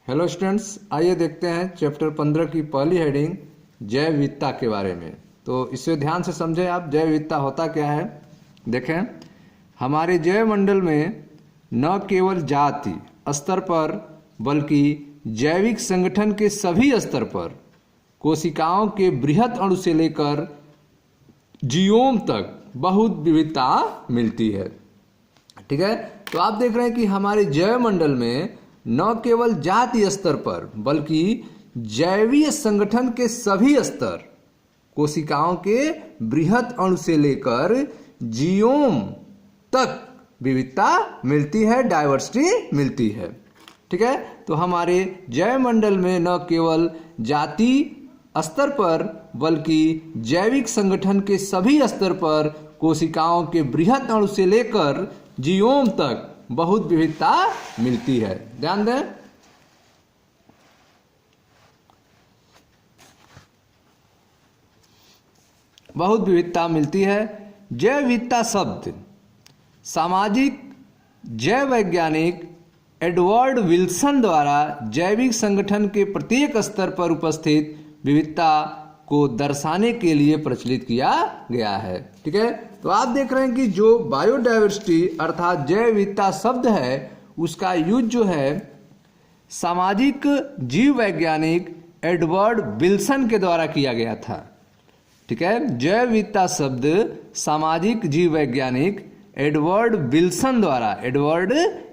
Hello students, आइए देखते हैं चैप्टर 15 की पहली हेडिंग जैव विविधता के बारे में। तो इसे ध्यान से समझें आप। जैव विविधता होता क्या है? देखें, हमारे जैव मंडल में न केवल जाति स्तर पर बल्कि जैविक संगठन के सभी स्तर पर कोशिकाओं के बृहद अणु से लेकर जीवोम तक बहुत विविधता मिलती है। ठीक है, तो आप देख रहे हैं कि हमारे जैव मंडल में न केवल जाति स्तर पर बल्कि जैवीय संगठन के सभी स्तर कोशिकाओं के बृहद अणु से लेकर जीवोम तक विविधता मिलती है, डाइवर्सिटी मिलती है। ठीक है, तो हमारे जैव मंडल में न केवल जाति स्तर पर बल्कि जैविक संगठन के सभी स्तर पर कोशिकाओं के बृहद अणु से लेकर जीवोम तक बहुत विविधता मिलती है। ध्यान दें, बहुत विविधता मिलती है। जैव विविधता शब्द सामाजिक जैव वैज्ञानिक एडवर्ड विल्सन द्वारा जैविक संगठन के प्रत्येक स्तर पर उपस्थित विविधता को दर्शाने के लिए प्रचलित किया गया है। ठीक है, तो आप देख रहे हैं कि जो बायोडाइवर्सिटी अर्थात जैव विविधता शब्द है उसका यूज जो है सामाजिक जीव वैज्ञानिक एडवर्ड विल्सन के द्वारा किया गया था। ठीक है, जैव विविधता शब्द सामाजिक जीव वैज्ञानिक एडवर्ड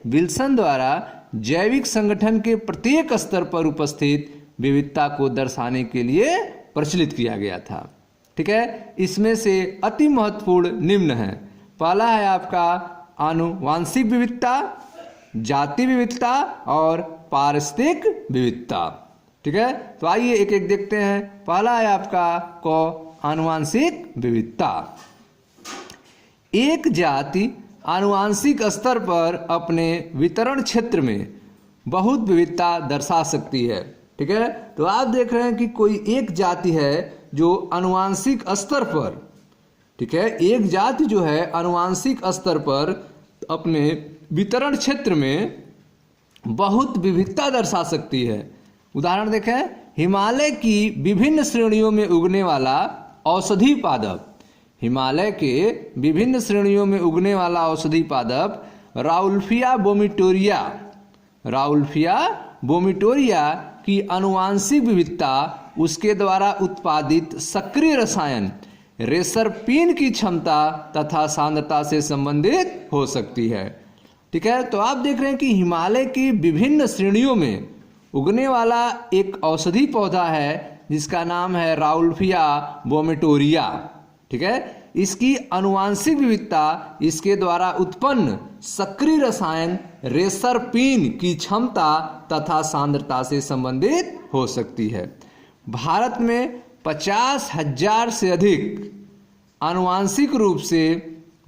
विल्सन द्वारा जैविक संगठन के प्रत्येक स्तर पर उपस्थित विविधता को दर्शाने के लिए प्रचलित किया गया था। ठीक है, इसमें से अति महत्वपूर्ण निम्न है। पहला है आपका आनुवांशिक विविधता, जाति विविधता और पारिस्थितिक विविधता। ठीक है, तो आइए एक एक देखते हैं। पहला है आपका आनुवांशिक विविधता। एक जाति आनुवांशिक स्तर पर अपने वितरण क्षेत्र में बहुत विविधता दर्शा सकती है। ठीक है, तो आप देख रहे हैं कि कोई एक जाति है जो आनुवांशिक स्तर पर, ठीक है, एक जाति जो है आनुवांशिक स्तर पर अपने वितरण क्षेत्र में बहुत विविधता दर्शा सकती है। उदाहरण देखें, हिमालय की विभिन्न श्रेणियों में उगने वाला औषधि पादप, हिमालय के विभिन्न श्रेणियों में उगने वाला औषधि पादप राउल्फिया बोमिटोरिया की आनुवांशिक विविधता उसके द्वारा उत्पादित सक्रिय रसायन रेसरपीन की क्षमता तथा सांद्रता से संबंधित हो सकती है। ठीक है, तो आप देख रहे हैं कि हिमालय की विभिन्न श्रेणियों में उगने वाला एक औषधि पौधा है जिसका नाम है राउल्फिया बोमिटोरिया। ठीक है, इसकी आनुवांशिक विविधता इसके द्वारा उत्पन्न सक्रिय रसायन रेसरपीन की क्षमता तथा सांद्रता से संबंधित हो सकती है। भारत में 50,000 से अधिक आनुवांशिक रूप से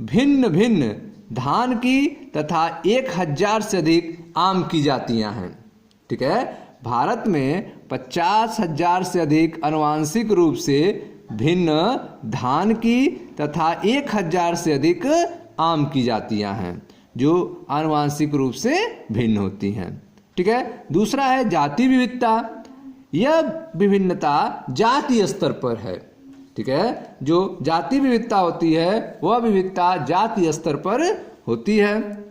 भिन्न भिन्न धान की तथा 1,000 से अधिक आम की जातियां हैं। ठीक है, भारत में 50,000 से अधिक आनुवांशिक रूप से भिन्न धान की तथा 1,000 से अधिक आम की जातियां हैं जो आनुवांशिक रूप से भिन्न होती हैं। ठीक है, दूसरा है जाति विविधता। यह विभिन्नता जाति स्तर पर है। ठीक है, जो जाति विविधता होती है वह विविधता जाति स्तर पर होती है।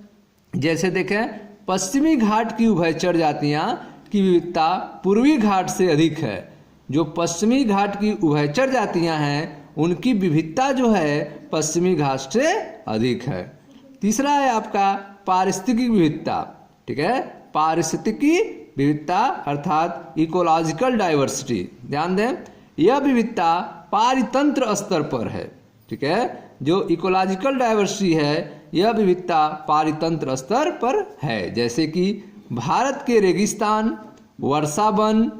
जैसे देखें, पश्चिमी घाट की उभयचर जातियां की विविधता पूर्वी घाट से अधिक है। जो पश्चिमी घाट की उभयचर जातियां हैं उनकी विविधता जो है पश्चिमी घाट से अधिक है। तीसरा है आपका पारिस्थितिक विविधता। ठीक है, पारिस्थितिकी विविधता अर्थात इकोलॉजिकल डाइवर्सिटी। ध्यान दें, यह विविधता पारितंत्र स्तर पर है। ठीक है, जो इकोलॉजिकल डाइवर्सिटी है यह विविधता पारितंत्र स्तर पर है। जैसे कि भारत के रेगिस्तान, वर्षावन,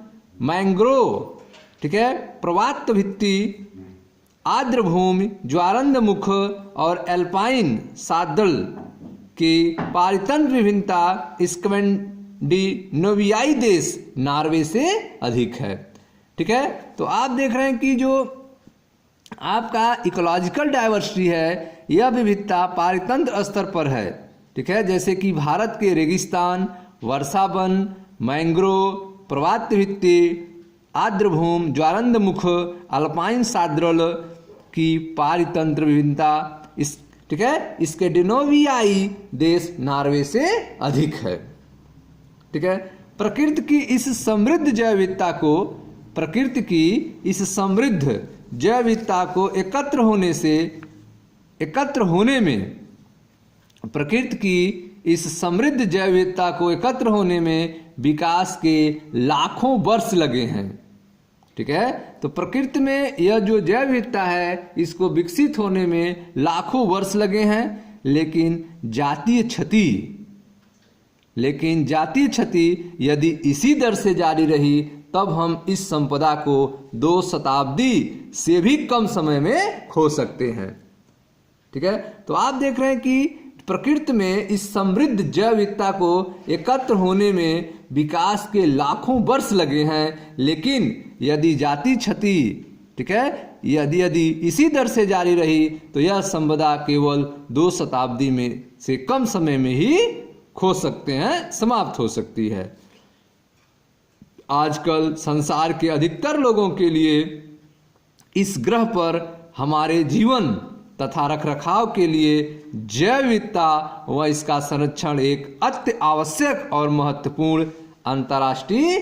मैंग्रोव, ठीक है, प्रवात्त भित्ति, आर्द्रभूमि, ज्वारंदमुख और एल्पाइन सादल की पारितंत्र विभिन्नता स्कैंडिनेवियाई देश नॉर्वे से अधिक है। ठीक है, तो आप देख रहे हैं कि जो आपका इकोलॉजिकल डाइवर्सिटी है यह विविधता पारितंत्र स्तर पर है। ठीक है, जैसे कि भारत के रेगिस्तान, वर्षावन, मैंग्रोव, पर्वत भित्ति, आर्द्रभूमि, ज्वारंदमुख, अल्पाइन साद्रल की पारितंत्र विभिन्नता इस ठीक है स्कैंडिनेवियाई देश नॉर्वे से अधिक है। ठीक है, प्रकृति की इस समृद्ध जैव विविधता को एकत्र होने में विकास के लाखों वर्ष लगे हैं। ठीक है, तो प्रकृति में यह जो जैव विविधता है इसको विकसित होने में लाखों वर्ष लगे हैं, लेकिन जातीय क्षति यदि इसी दर से जारी रही तब हम इस संपदा को 2 शताब्दी से भी कम समय में खो सकते हैं। ठीक है, तो आप देख रहे हैं कि प्रकृति में इस समृद्ध जैव विविधता को एकत्र होने में विकास के लाखों वर्ष लगे हैं, लेकिन यदि जाति क्षति ठीक है यदि इसी दर से जारी रही तो यह संपदा केवल 2 शताब्दी में से कम समय में ही खो सकते हैं, समाप्त हो सकती है। आजकल संसार के अधिकतर लोगों के लिए इस ग्रह पर हमारे जीवन तथा रखरखाव के लिए जैव विविधता व इसका संरक्षण एक अति आवश्यक और महत्वपूर्ण अंतर्राष्ट्रीय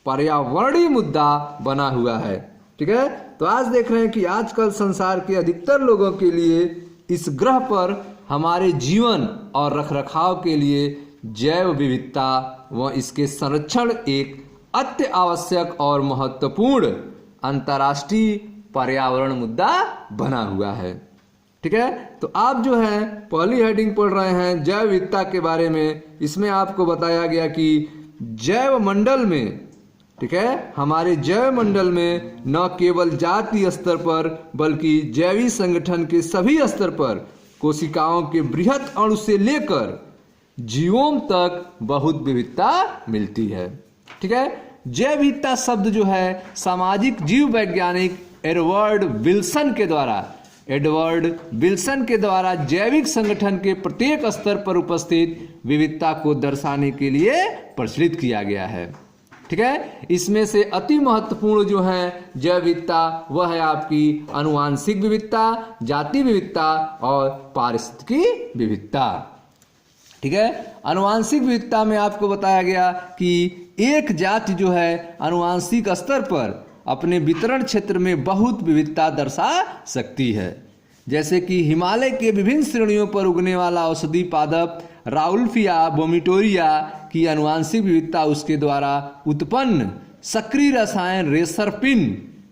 पर्यावरणीय मुद्दा बना हुआ है। ठीक है, तो आज देख रहे हैं कि आजकल संसार के अधिकतर लोगों के लिए इस ग्रह पर हमारे जीवन और रखरखाव के लिए जैव विविधता व इसके संरक्षण एक अति आवश्यक और महत्वपूर्ण अंतर्राष्ट्रीय पर्यावरण मुद्दा बना हुआ है। ठीक है, तो आप जो है पहली हेडिंग पढ़ रहे हैं जैव विविधता के बारे में। इसमें आपको बताया गया कि जैव मंडल में ठीक है हमारे जैव मंडल में न केवल जातीय स्तर पर बल्कि जैविक संगठन के सभी स्तर पर कोशिकाओं के बृहत अणु से लेकर जीवों तक बहुत विविधता मिलती है। ठीक है, जैव विविधता शब्द जो है सामाजिक जीव वैज्ञानिक एडवर्ड विल्सन के द्वारा जैविक संगठन के प्रत्येक स्तर पर उपस्थित विविधता को दर्शाने के लिए प्रचलित किया गया है। ठीक है, इसमें से अति महत्वपूर्ण जो है जैव विविधता वह है आपकी आनुवांशिक विविधता, जाति विविधता और पारिस्थितिकी विविधता। ठीक है, आनुवांशिक विविधता में आपको बताया गया कि एक जाति जो है आनुवांशिक स्तर पर अपने वितरण क्षेत्र में बहुत विविधता दर्शा सकती है, जैसे कि हिमालय के विभिन्न श्रेणियों पर उगने वाला औषधि पादप राउल्फिया वोमिटोरिया की आनुवांशिक विविधता उसके द्वारा उत्पन्न सक्रिय रसायन रेसरपिन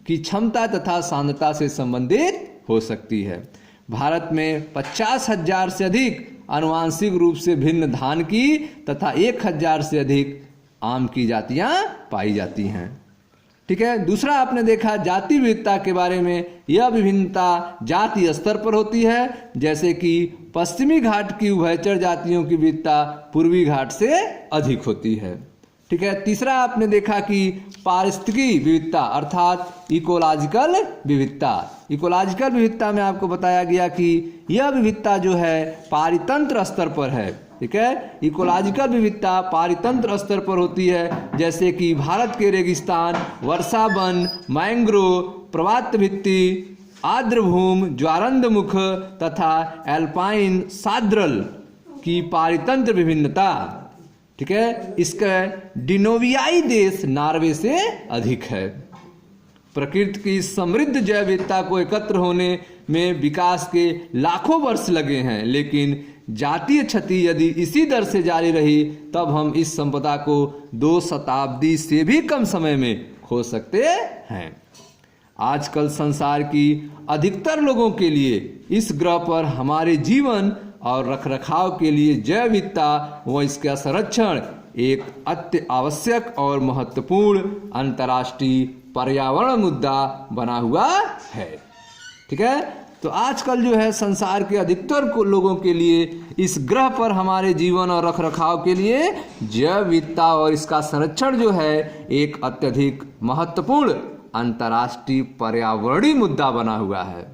की क्षमता तथा सांद्रता से संबंधित हो सकती है। भारत में 50,000 से अधिक आनुवांशिक रूप से भिन्न धान की तथा 1,000 से अधिक आम की जातियां पाई जाती हैं। ठीक है, दूसरा आपने देखा जाति विविधता के बारे में। यह विभिन्नता जातीय स्तर पर होती है, जैसे कि पश्चिमी घाट की उभयचर जातियों की विविधता पूर्वी घाट से अधिक होती है। ठीक है, तीसरा आपने देखा कि पारिस्थितिकी विविधता अर्थात इकोलॉजिकल विविधता। इकोलॉजिकल विविधता में आपको बताया गया कि यह विविधता जो है पारितंत्र स्तर पर है। ठीक है, इकोलॉजिकल विविधता पारितंत्र स्तर पर होती है, जैसे कि भारत के रेगिस्तान, वर्षा वन, मैंग्रोव, पर्वत भित्ति, आर्द्रभूमि, ज्वारंदमुख तथा एल्पाइन साद्रल की पारितंत्र विभिन्नता। ठीक है, इसका डिनोवियाई देश नॉर्वे से अधिक है। प्रकृति की समृद्ध जैव विविधता को एकत्र होने में विकास के लाखों वर्ष लगे हैं, लेकिन जातीय क्षति यदि इसी दर से जारी रही तब हम इस संपदा को 2 शताब्दी से भी कम समय में खो सकते हैं। आजकल संसार की अधिकतर लोगों के लिए इस ग्रह पर हमारे जीवन और रखरखाव के लिए जैव विविधता व इसका संरक्षण एक अति आवश्यक और महत्वपूर्ण अंतर्राष्ट्रीय पर्यावरण मुद्दा बना हुआ है। ठीक है, तो आजकल जो है संसार के अधिकतर लोगों के लिए इस ग्रह पर हमारे जीवन और रखरखाव के लिए जैव विविधता और इसका संरक्षण जो है एक अत्यधिक महत्वपूर्ण अंतर्राष्ट्रीय पर्यावरणीय मुद्दा बना हुआ है।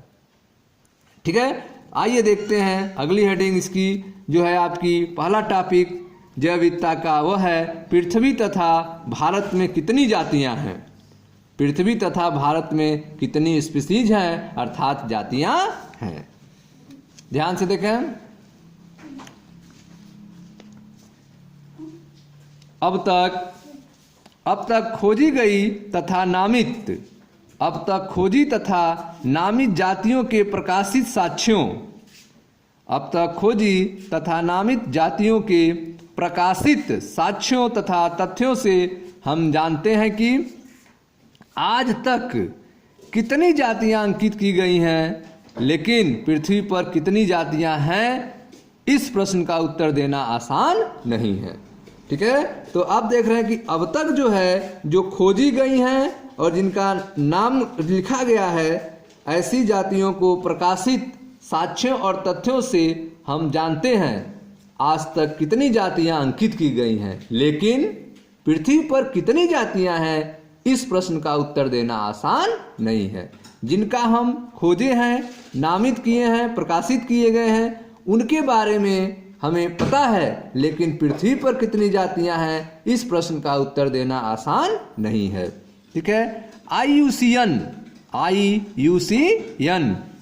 ठीक है, आइए देखते हैं अगली हेडिंग इसकी जो है आपकी पहला टॉपिक जैव विविधता का वह है पृथ्वी तथा भारत में कितनी जातियां हैं। पृथ्वी तथा भारत में कितनी स्पीसीज हैं, अर्थात जातियां हैं। ध्यान से देखें, अब तक खोजी गई तथा नामित जातियों के प्रकाशित साक्ष्यों, अब तक खोजी तथा नामित जातियों के प्रकाशित साक्ष्यों तथा तथ्यों से हम जानते हैं कि आज तक कितनी जातियां अंकित की गई हैं, लेकिन पृथ्वी पर कितनी जातियां हैं, इस प्रश्न का उत्तर देना आसान नहीं है। ठीक है, तो आप देख रहे हैं कि अब तक जो है जो खोजी गई हैं और जिनका नाम लिखा गया है, ऐसी जातियों को प्रकाशित साक्ष्यों और तथ्यों से हम जानते हैं आज तक कितनी जातियां अंकित की गई हैं, लेकिन पृथ्वी पर कितनी जातियां हैं, इस प्रश्न का उत्तर देना आसान नहीं है। जिनका हम खोजे हैं, नामित किए हैं, प्रकाशित किए गए हैं, उनके बारे में हमें पता है, लेकिन पृथ्वी पर कितनी जातियां हैं, इस प्रश्न का उत्तर देना आसान नहीं है। ठीक है, IUCN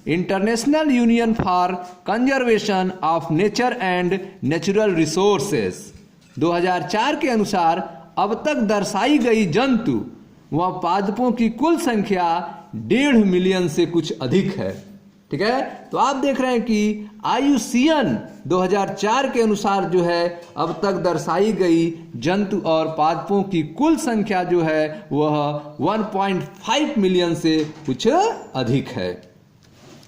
international union for conservation of nature and natural resources 2004 के अनुसार अब तक दर्शाई गई जंतु व पादपों की कुल संख्या 1.5 मिलियन से कुछ अधिक है। ठीक है, तो आप देख रहे हैं कि IUCN 2004 के अनुसार जो है अब तक दर्शाई गई जंतु और पादपों की कुल संख्या जो है वह 1.5 मिलियन से कुछ अधिक है।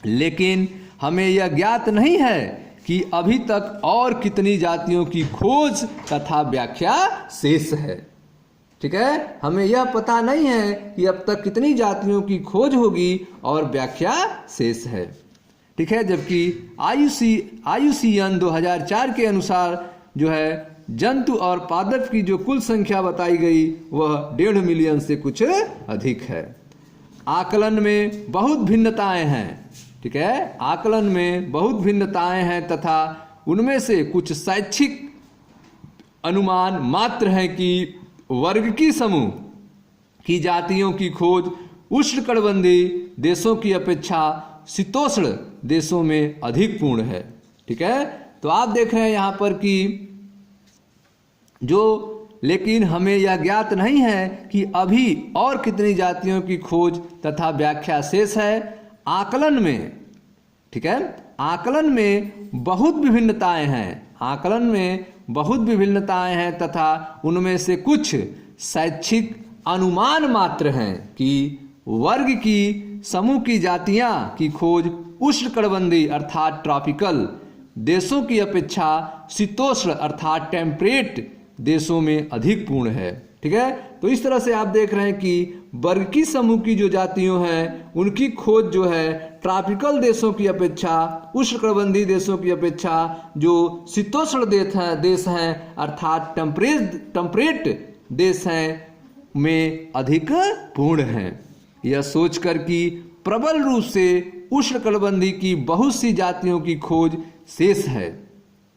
लेकिन हमें यह ज्ञात नहीं है कि अभी तक और कितनी जातियों की खोज तथा व्याख्या शेष है। ठीक है, हमें यह पता नहीं है कि अब तक कितनी जातियों की खोज होगी और व्याख्या शेष है। ठीक है, जबकि IUCN 2004 के अनुसार जो है जंतु और पादप की जो कुल संख्या बताई गई वह 1.5 मिलियन से कुछ अधिक है। आकलन में बहुत भिन्नताएं हैं। ठीक है, आकलन में बहुत भिन्नताएं हैं तथा उनमें से कुछ शैक्षिक अनुमान मात्र हैं कि वर्गीय समूह की जातियों की खोज उष्णकटिबंधीय देशों की अपेक्षा शीतोष्ण देशों में अधिक पूर्ण है। ठीक है, तो आप देख रहे हैं यहाँ पर कि लेकिन हमें यह ज्ञात नहीं है कि अभी और कितनी जातियों की खोज तथा व्याख्या शेष है। आकलन में, ठीक है, आकलन में बहुत विभिन्नताएं हैं, आकलन में बहुत विभिन्नताएं हैं तथा उनमें से कुछ शैक्षिक अनुमान मात्र हैं कि वर्ग की समूह की जातियां की खोज उष्णकटिबंधीय अर्थात ट्रॉपिकल देशों की अपेक्षा शीतोष्ण अर्थात टेम्परेट देशों में अधिक पूर्ण है। ठीक है, तो इस तरह से आप देख रहे हैं कि वर्गीय समूह की जो जातियों हैं उनकी खोज जो है ट्रॉपिकल देशों की अपेक्षा, उष्णकटिबंधीय देशों की अपेक्षा जो शीतोष्ण देश हैं अर्थात टेम्परेट देश हैं में अधिक पूर्ण हैं। यह सोचकर कि प्रबल रूप से उष्णकटिबंधीय की बहुत सी जातियों की खोज शेष है।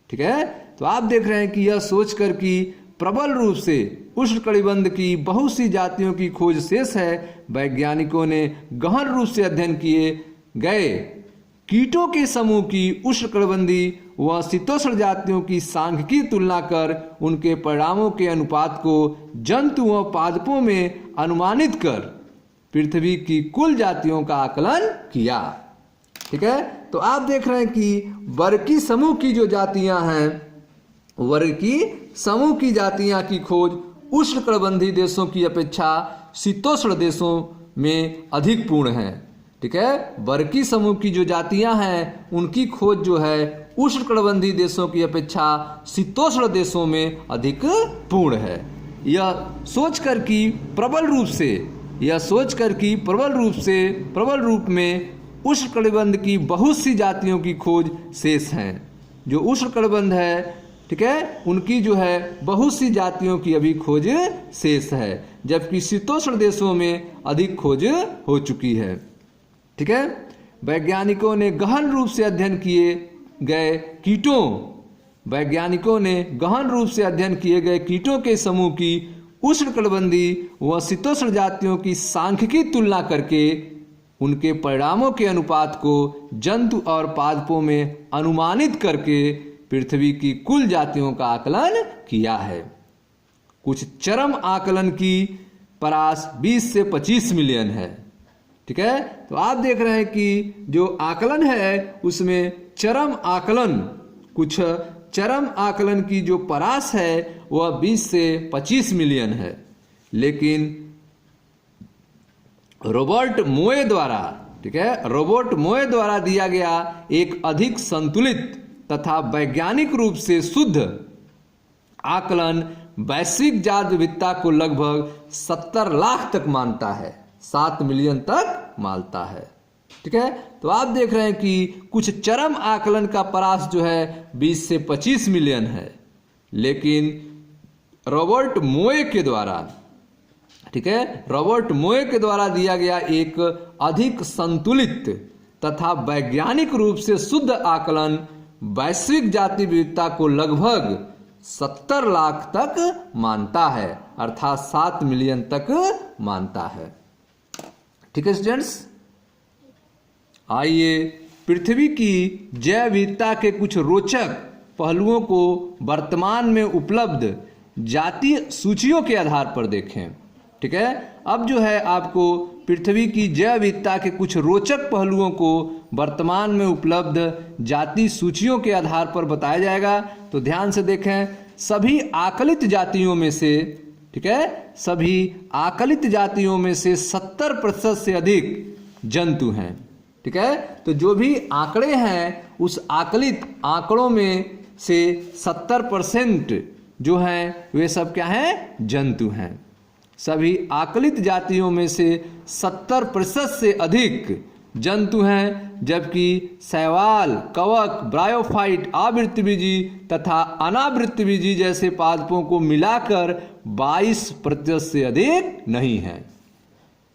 ठीक है, तो आप देख रहे हैं कि यह सोचकर कि प्रबल रूप से उष्णकटिबंध की बहुत सी जातियों की खोज शेष है, वैज्ञानिकों ने गहन रूप से अध्ययन किए गए कीटों के समूह की उष्णकटिबंधीय व शीतोष्ण जातियों की सांख्यिकीय तुलना कर उनके परिणामों के अनुपात को जंतु व पादपों में अनुमानित कर पृथ्वी की कुल जातियों का आकलन किया। ठीक है, तो आप देख रहे हैं कि वर्गीय समूह की जो जातियां हैं, वर्गीय समूह की जातियां की खोज उष्णकटिबंधीय देशों की अपेक्षा शीतोष्ण देशों में अधिक पूर्ण है। ठीक है, वर्गीय समूह की जो जातियां हैं उनकी खोज जो है उष्णकटिबंधीय देशों की अपेक्षा शीतोष्ण देशों में अधिक पूर्ण है। यह सोचकर कि प्रबल रूप में उष्णकटिबंध की बहुत सी जातियों की खोज शेष हैं। जो उष्णकटिबंध है, ठीक है, उनकी जो है बहुत सी जातियों की अभी खोज शेष है, जबकि शीतोष्ण देशों में अधिक खोज हो चुकी है। ठीक है, वैज्ञानिकों ने गहन रूप से अध्ययन किए गए कीटों वैज्ञानिकों ने गहन रूप से अध्ययन किए गए कीटों के समूह की उष्णकटिबंधीय व शीतोष्ण जातियों की सांख्यिकी तुलना करके उनके परिणामों के अनुपात को जंतु और पादपों में अनुमानित करके पृथ्वी की कुल जातियों का आकलन किया है। कुछ चरम आकलन की परास 20 से 25 मिलियन है। ठीक है, तो आप देख रहे हैं कि जो आकलन है उसमें चरम आकलन, कुछ चरम आकलन की जो परास है वह 20 से 25 मिलियन है। लेकिन रॉबर्ट मोए द्वारा, ठीक है, रॉबर्ट मोए द्वारा दिया गया एक अधिक संतुलित तथा वैज्ञानिक रूप से शुद्ध आकलन वैश्विक जात विविधता को लगभग 70 लाख तक मानता है, 7 मिलियन तक मानता है। ठीक है, तो आप देख रहे हैं कि कुछ चरम आकलन का परास जो है 20 से 25 मिलियन है। लेकिन रॉबर्ट मोए के द्वारा, ठीक है, रॉबर्ट मोए के द्वारा दिया गया एक अधिक संतुलित तथा वैज्ञानिक रूप से शुद्ध आकलन वैश्विक जाति विविधता को लगभग 70 लाख तक मानता है, अर्थात 7 मिलियन तक मानता है। ठीक है स्टूडेंट्स, आइए पृथ्वी की जैव विविधता के कुछ रोचक पहलुओं को वर्तमान में उपलब्ध जातीय सूचियों के आधार पर देखें। ठीक है, अब जो है आपको पृथ्वी की जैव विविधता के कुछ रोचक पहलुओं को वर्तमान में उपलब्ध जाति सूचियों के आधार पर बताया जाएगा। तो ध्यान से देखें, सभी आकलित जातियों में से, ठीक है, सभी आकलित जातियों में से 70% से अधिक जंतु हैं। ठीक है, तो जो भी आंकड़े हैं उस आकलित आंकड़ों में से 70% जो हैं वे सब क्या हैं? जंतु हैं। सभी आकलित जातियों में से 70% से अधिक जंतु हैं, जबकि शैवाल, कवक, ब्रायोफाइट, आवृत्तबीजी तथा अनावृत्तबीजी जैसे पादपों को मिलाकर 22% से अधिक नहीं है।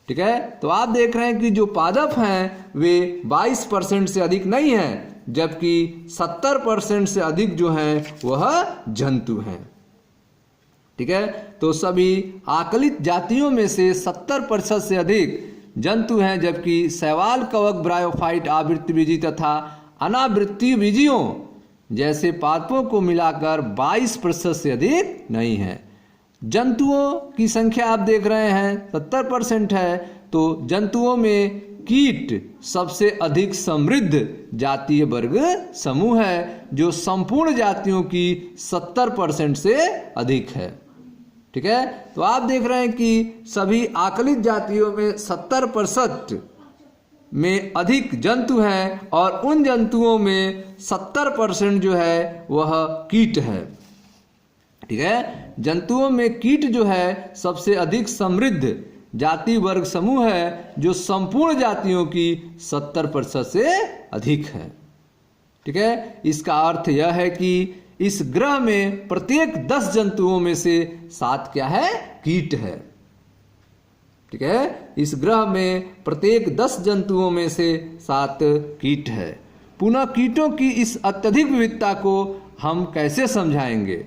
ठीक है, तो आप देख रहे हैं कि जो पादप हैं वे 22% से अधिक नहीं हैं, जबकि 70% से अधिक जो हैं वह जंतु हैं। ठीक है, तो सभी आकलित जातियों में से 70% से अधिक जंतु हैं, जबकि शैवाल, कवक, ब्रायोफाइट, आवृत्तबीजी तथा अनावृत्तबीजियों जैसे पादपों को मिलाकर 22% से अधिक नहीं है। जंतुओं की संख्या आप देख रहे हैं 70% है, तो जंतुओं में कीट सबसे अधिक समृद्ध जातीय वर्ग समूह है, जो संपूर्ण जातियों की 70% से अधिक है। ठीक है, तो आप देख रहे हैं कि सभी आकलित जातियों में 70% में अधिक जंतु हैं और उन जंतुओं में 70% जो है वह कीट है। ठीक है, जंतुओं में कीट जो है सबसे अधिक समृद्ध जाति वर्ग समूह है, जो संपूर्ण जातियों की 70% से अधिक है। ठीक है, इसका अर्थ यह है कि इस ग्रह में प्रत्येक 10 जंतुओं में से 7 क्या है? कीट है। ठीक है, इस ग्रह में प्रत्येक 10 जंतुओं में से 7 कीट है। पुनः कीटों की इस अत्यधिक विविधता को हम कैसे समझाएंगे?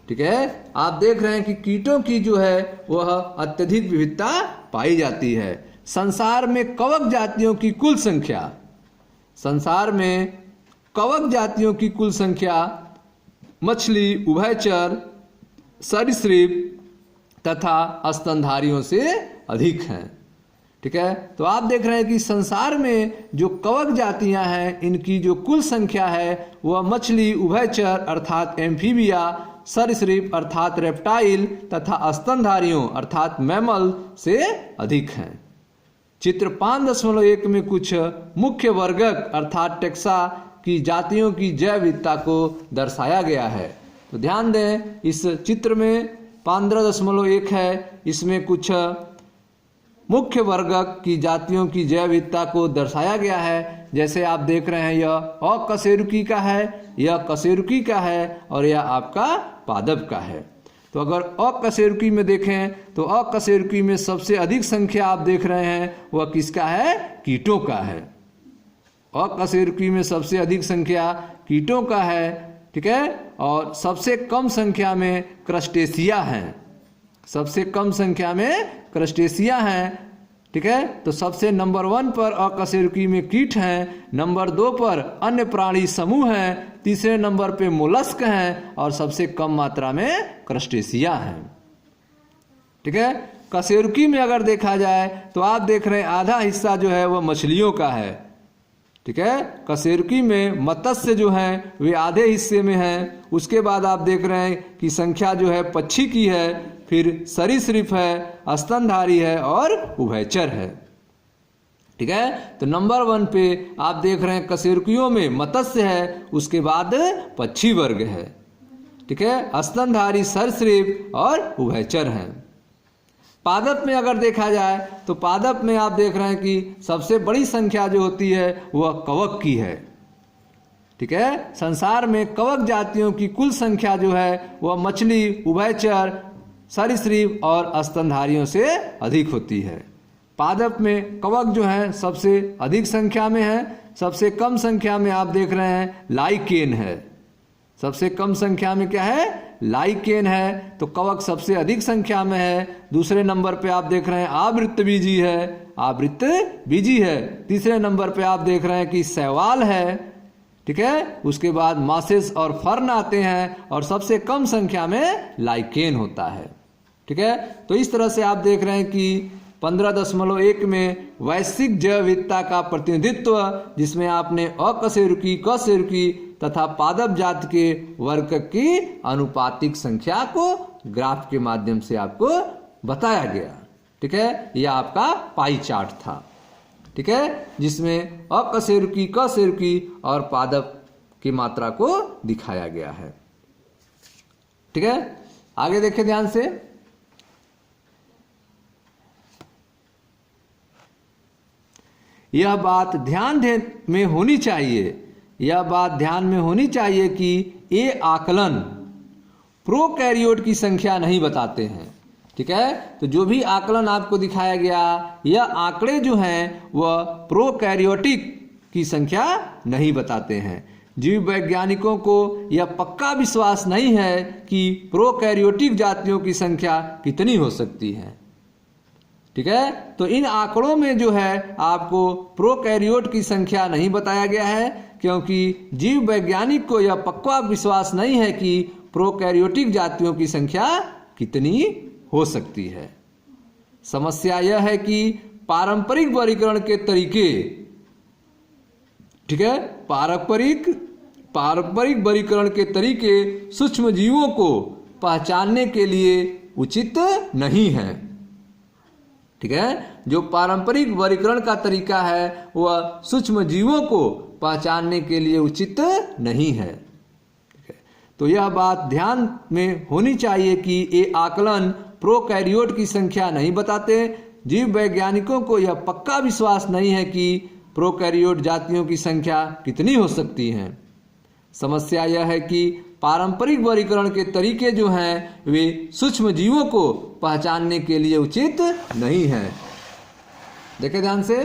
ठीक है, आप देख रहे हैं कि कीटों की जो है वह अत्यधिक विविधता पाई जाती है। संसार में कवक जातियों की कुल संख्या, संसार में कवक जातियों की कुल संख्या मछली, उभयचर, सरीसृप तथा स्तनधारियों से अधिक है। ठीक है, तो आप देख रहे हैं कि संसार में जो कवक जातियां हैं इनकी जो कुल संख्या है वह मछली, उभयचर अर्थात एम्फीबिया, सरीसृप अर्थात रेप्टाइल तथा स्तनधारियों अर्थात मैमल से अधिक हैं। चित्र 5.1 में कुछ मुख्य वर्गक अर्थात टेक्सा की जातियों की जैव विविधता को दर्शाया गया है। तो ध्यान दें, इस चित्र में 15.1 है, इसमें कुछ मुख्य वर्गक की जातियों की जैव विविधता को दर्शाया गया है। जैसे आप देख रहे हैं यह अकशेरुकी का है, यह कशेरुकी का है और यह आपका पादप का है। तो अगर अकशेरुकी में देखें तो अकशेरुकी में सबसे अधिक संख्या आप देख रहे हैं वह किसका है? कीटों का है। अकशेरुकी में सबसे अधिक संख्या कीटों का है। ठीक है, और सबसे कम संख्या में क्रस्टेशिया हैं, सबसे कम संख्या में क्रस्टेशिया हैं। ठीक है, तो सबसे नंबर 1 पर अकशेरुकी में कीट हैं, नंबर 2 पर अन्य प्राणी समूह हैं, तीसरे नंबर पे मोलस्क हैं और सबसे कम मात्रा में क्रस्टेशिया हैं। ठीक है, कशेरुकी में अगर देखा जाए तो आप देख रहे हैं आधा हिस्सा जो है वह मछलियों का है। ठीक है, कशेरुकी में मत्स्य जो हैं वे आधे हिस्से में हैं। उसके बाद आप देख रहे हैं कि संख्या जो है पक्षी की है, फिर सरीसृप है, स्तनधारी है और उभयचर है। ठीक है, तो नंबर 1 पे आप देख रहे हैं कशेरुकियों में मत्स्य है, उसके बाद पक्षी वर्ग है। ठीक है, स्तनधारी, सरीसृप और उभयचर हैं। पादप में अगर देखा जाए तो पादप में आप देख रहे हैं कि सबसे बड़ी संख्या जो होती है वह कवक की है। ठीक है, संसार में कवक जातियों की कुल संख्या जो है वह मछली, उभयचर, सरीसृप और स्तनधारियों से अधिक होती है। पादप में कवक जो है सबसे अधिक संख्या में है। सबसे कम संख्या में आप देख रहे हैं लाइकेन है। सबसे कम संख्या में क्या है? लाइकेन है। तो कवक सबसे अधिक संख्या में है। दूसरे नंबर पे आप देख रहे हैं आवृत्तबीजी है, आवृत्तबीजी है। तीसरे नंबर पे आप देख रहे हैं कि शैवाल है। ठीक है, उसके बाद मासेस और फर्न आते हैं और सबसे कम संख्या में लाइकेन होता है। ठीक है, तो इस तरह से आप देख रहे हैं कि 15.1 में वैश्विक जैव विविधता का प्रतिनिधित्व, जिसमें आपने अकशेरुकी, कशेरुकी तथा पादप जाति के वर्ग की अनुपातिक संख्या को ग्राफ के माध्यम से आपको बताया गया। ठीक है, यह आपका पाई चार्ट था। ठीक है, जिसमें अकशेरुकी, कशेरुकी और पादप की मात्रा को दिखाया गया है। ठीक है, आगे देखिए ध्यान से। यह बात ध्यान में होनी चाहिए, यह बात ध्यान में होनी चाहिए कि ये आकलन प्रोकैरियोट की संख्या नहीं बताते हैं। ठीक है, तो जो भी आकलन आपको दिखाया गया, यह आंकड़े जो हैं वह प्रोकैरियोटिक की संख्या नहीं बताते हैं। जीव वैज्ञानिकों को यह पक्का विश्वास नहीं है कि प्रोकैरियोटिक जातियों की संख्या कितनी हो सकती है। ठीक है, तो इन आंकड़ों में जो है आपको प्रोकैरियोट की संख्या नहीं बताया गया है, क्योंकि जीव वैज्ञानिक को यह पक्का विश्वास नहीं है कि प्रोकैरियोटिक जातियों की संख्या कितनी हो सकती है। समस्या यह है कि पारंपरिक वर्गीकरण के तरीके, ठीक है, पारंपरिक वर्गीकरण के तरीके सूक्ष्म जीवों को पहचानने के लिए उचित नहीं है। ठीक है, जो पारंपरिक वर्गीकरण का तरीका है वह सूक्ष्म जीवों को पहचानने के लिए उचित नहीं है। ठीक है, तो यह बात ध्यान में होनी चाहिए कि ये आकलन प्रोकैरियोट की संख्या नहीं बताते। जीव वैज्ञानिकों को यह पक्का विश्वास नहीं है कि प्रोकैरियोट जातियों की संख्या कितनी हो सकती है। समस्या यह है कि पारंपरिक वर्गीकरण के तरीके जो हैं वे सूक्ष्म जीवों को पहचानने के लिए उचित नहीं है। देखें ध्यान से,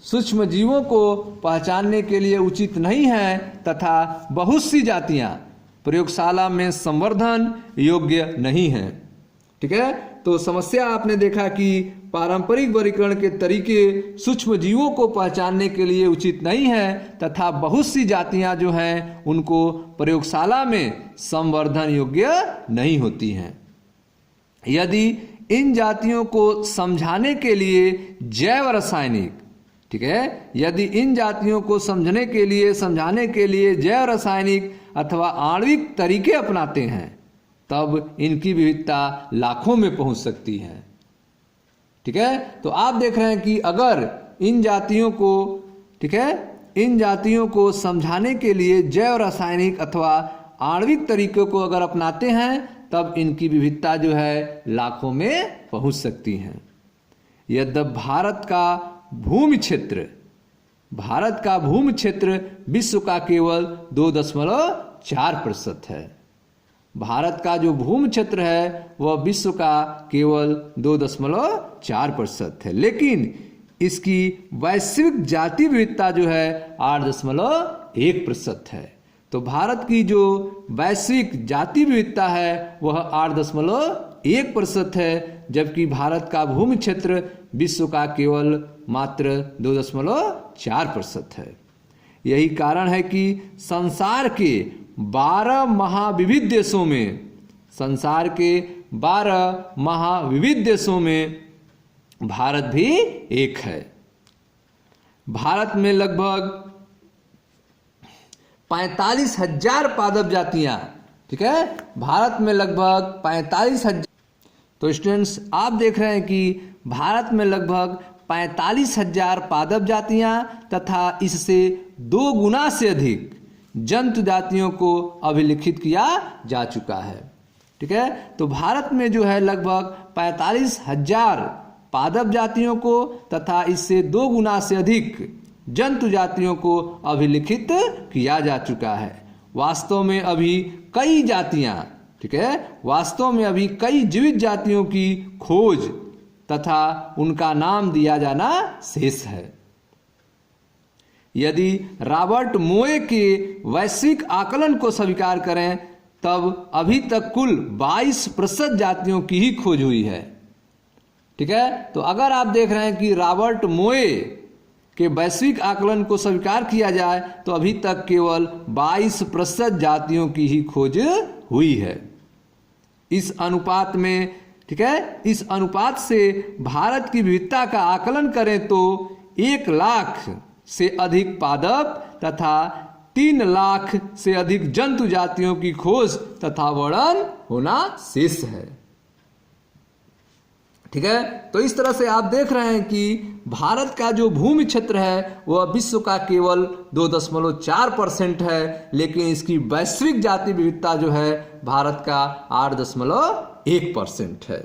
सूक्ष्म जीवों को पहचानने के लिए उचित नहीं है तथा बहुत सी जातियां प्रयोगशाला में संवर्धन योग्य नहीं है। ठीक है, तो समस्या आपने देखा कि पारंपरिक वर्गीकरण के तरीके सूक्ष्म जीवों को पहचानने के लिए उचित नहीं है तथा बहुत सी जातियां जो हैं उनको प्रयोगशाला में संवर्धन योग्य नहीं होती हैं। यदि इन जातियों को समझाने के लिए जैव रासायनिक, ठीक है, यदि इन जातियों को समझाने के लिए जैव रासायनिक अथवा आणविक तरीके अपनाते हैं तब इनकी विविधता लाखों में पहुंच सकती है। ठीक है, तो आप देख रहे हैं कि अगर इन जातियों को, ठीक है, इन जातियों को समझाने के लिए जैव रासायनिक अथवा आणविक तरीकों को अगर अपनाते हैं तब इनकी विविधता जो है लाखों में पहुंच सकती है। यद्यपि भारत का भूमि क्षेत्र विश्व का केवल 2.4% है। भारत का जो भूमि क्षेत्र है वह विश्व का केवल 2.4% है, लेकिन इसकी वैश्विक जाति विविधता जो है 8.1% है। तो भारत की जो वैश्विक जाति विविधता है वह 8.1% है, जबकि भारत का भूमि क्षेत्र विश्व का केवल मात्र 2.4% है। यही कारण है कि संसार के 12 महाविविध देशों में भारत भी एक है। भारत में लगभग 45,000 पादप जातियां, ठीक है, भारत में लगभग 45,000। तो स्टूडेंट्स आप देख रहे हैं कि भारत में लगभग 45,000 पादप जातियां तथा इससे 2 गुना से अधिक जंतु जातियों को अभिलिखित किया जा चुका है। ठीक है, तो भारत में जो है लगभग 45,000 पादप जातियों को तथा इससे 2 गुना से अधिक जंतु जातियों को अभिलिखित किया जा चुका है। वास्तव में अभी कई जातियां, ठीक है, वास्तव में अभी कई जीवित जातियों की खोज तथा उनका नाम दिया जाना शेष है। यदि रॉबर्ट मोए के वैश्विक आकलन को स्वीकार करें तब अभी तक कुल 22% जातियों की ही खोज हुई है। ठीक है, तो अगर आप देख रहे हैं कि रॉबर्ट मोए के वैश्विक आकलन को स्वीकार किया जाए तो अभी तक केवल 22% जातियों की ही खोज हुई है। इस अनुपात में, ठीक है, इस अनुपात से भारत की विविधता का आकलन करें तो 1 लाख से अधिक पादप तथा 3 लाख से अधिक जंतु जातियों की खोज तथा वर्णन होना शेष है। ठीक है, तो इस तरह से आप देख रहे हैं कि भारत का जो भूमि क्षेत्र है वह विश्व का केवल 2.4% है, लेकिन इसकी वैश्विक जाति विविधता जो है भारत का 8.1% है।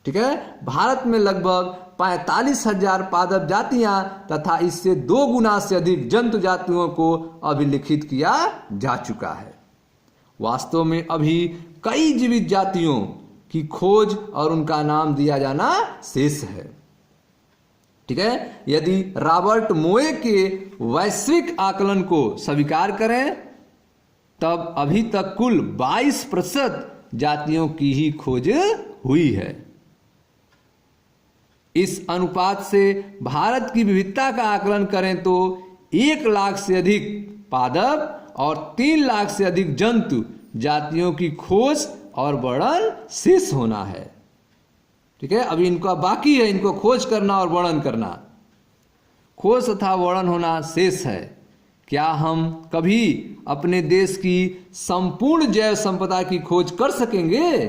ठीक है, भारत में लगभग 45,000 पादप जातियां तथा इससे 2 गुना से अधिक जंतु जातियों को अभिलिखित किया जा चुका है। वास्तव में अभी कई जीवित जातियों की खोज और उनका नाम दिया जाना शेष है। ठीक है, यदि रॉबर्ट मोए के वैश्विक आकलन को स्वीकार करें तब अभी तक कुल 22% जातियों की ही खोज हुई है। इस अनुपात से भारत की विविधता का आकलन करें तो 1 लाख से अधिक पादप और 3 लाख से अधिक जंतु जातियों की खोज और वर्णन शेष होना है। ठीक है, अभी इनका बाकी है, इनको खोज करना और वर्णन करना। खोज तथा वर्णन होना शेष है। क्या हम कभी अपने देश की संपूर्ण जैव संपदा की खोज कर सकेंगे?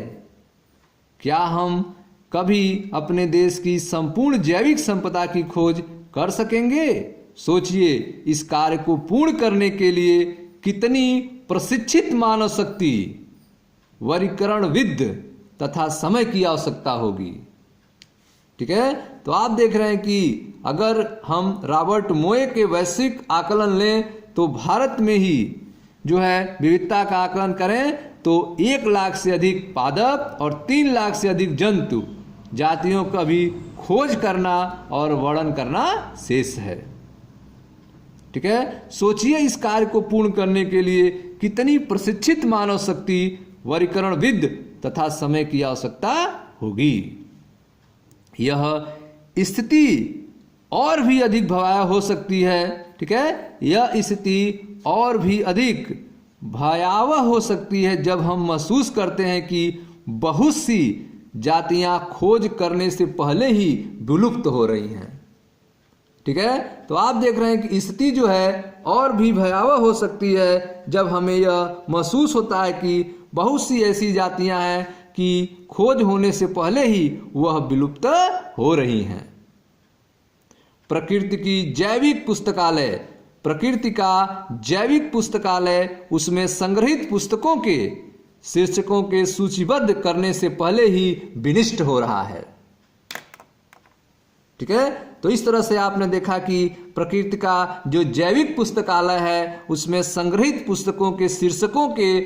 क्या हम कभी अपने देश की संपूर्ण जैविक संपदा की खोज कर सकेंगे? सोचिए, इस कार्य को पूर्ण करने के लिए कितनी प्रशिक्षित मानव शक्ति, वर्गीकरणविद तथा समय की आवश्यकता होगी। ठीक है, तो आप देख रहे हैं कि अगर हम रॉबर्ट मोए के वैश्विक आकलन लें तो भारत में ही जो है विविधता का आकलन करें तो 1 लाख से अधिक पादप और 3 लाख से अधिक जंतु जातियों का भी खोज करना और वर्णन करना शेष है। ठीक है, सोचिए इस कार्य को पूर्ण करने के लिए कितनी प्रशिक्षित मानव शक्ति, वर्गीकरणविद तथा समय की आवश्यकता होगी। यह स्थिति और भी अधिक भयावह हो सकती है। ठीक है, यह स्थिति और भी अधिक भयावह हो सकती है जब हम महसूस करते हैं कि बहुत सी जातियां खोज करने से पहले ही विलुप्त हो रही हैं। ठीक है, तो आप देख रहे हैं कि स्थिति जो है और भी भयावह हो सकती है जब हमें यह महसूस होता है कि बहुत सी ऐसी जातियां हैं कि खोज होने से पहले ही वह विलुप्त हो रही हैं। प्रकृति की जैविक पुस्तकालय, प्रकृति का जैविक पुस्तकालय उसमें संग्रहित पुस्तकों के शीर्षकों के सूचीबद्ध करने से पहले ही विनिष्ट हो रहा है। ठीक है, तो इस तरह से आपने देखा कि प्रकृति का जो जैविक पुस्तकालय है उसमें संग्रहित पुस्तकों के शीर्षकों के,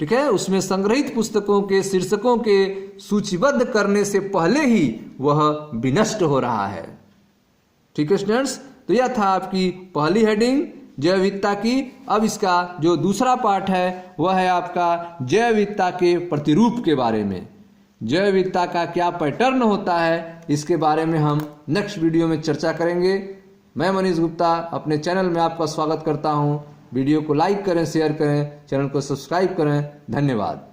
ठीक है, उसमें संग्रहित पुस्तकों के शीर्षकों के सूचीबद्ध करने से पहले ही वह विनष्ट हो रहा है। ठीक है स्टूडेंट्स, तो यह था आपकी पहली हेडिंग जैव विविधता की। अब इसका जो दूसरा पार्ट है वह है आपका जैव विविधता के प्रतिरूप के बारे में। जैव विविधता का क्या पैटर्न होता है इसके बारे में हम नेक्स्ट वीडियो में चर्चा करेंगे। मैं मनीष गुप्ता अपने चैनल में आपका स्वागत करता हूं। वीडियो को लाइक करें, शेयर करें, चैनल को सब्सक्राइब करें। धन्यवाद।